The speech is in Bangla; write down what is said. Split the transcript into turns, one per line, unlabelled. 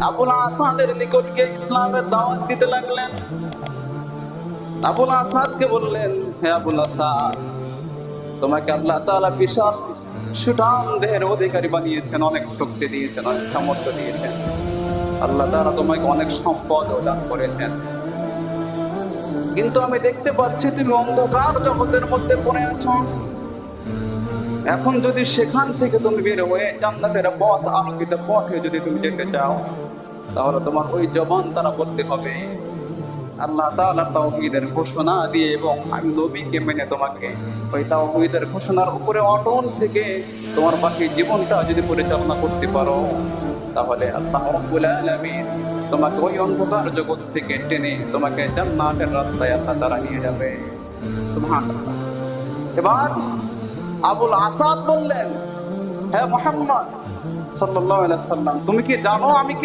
আবুল আসাদের নিকট গিয়ে ইসলামের দাওয়াত দিতে লাগলেন। আবুল আসাদকে বললেন, হে আবুল আসাদ, তোমাকে আল্লাহ তাআলা বিশাল সুঠাম দেহের অধিকারী বানিয়েছেন, অনেক শক্তি দিয়েছেন, অনেক সামর্থ্য দিয়েছেন। আল্লাহ তাআলা তোমাকে অনেক সম্পদ দান করেছেন, কিন্তু আমি দেখতে পাচ্ছি তুমি অন্ধকার জগতের মধ্যে পড়ে আছো। এখন যদি সেখান থেকে তুমি বের হয়ে জান্নাতের পথ, আলোকিত পথে যদি তুমি যেতে চাও, তাহলে তোমার ওই জবান তারা বলতে হবে আল্লাহ তাআলা তাওহীদের ঘোষণা দিয়ে, এবং আমি নবীকে মেনে তোমাকে ওই তাওহীদের ঘোষণার উপরে অটল থেকে তোমার বাকি জীবনটা যদি পরিচালনা করতে পারো, তাহলে আল্লাহ রাব্বুল আলামিন তোমাকে ওই অন্ধকার জগৎ থেকে টেনে তোমাকে জান্নাতের রাস্তায় আল্লাহ তাআলা নিয়ে যাবে। সুবহানাল্লাহ। এবার আবুল আসাদ বললেন, হে মুহাম্মদ সাল্লাল্লাহু আলাইহি সাল্লাম, তুমি কি জানো আমি কে?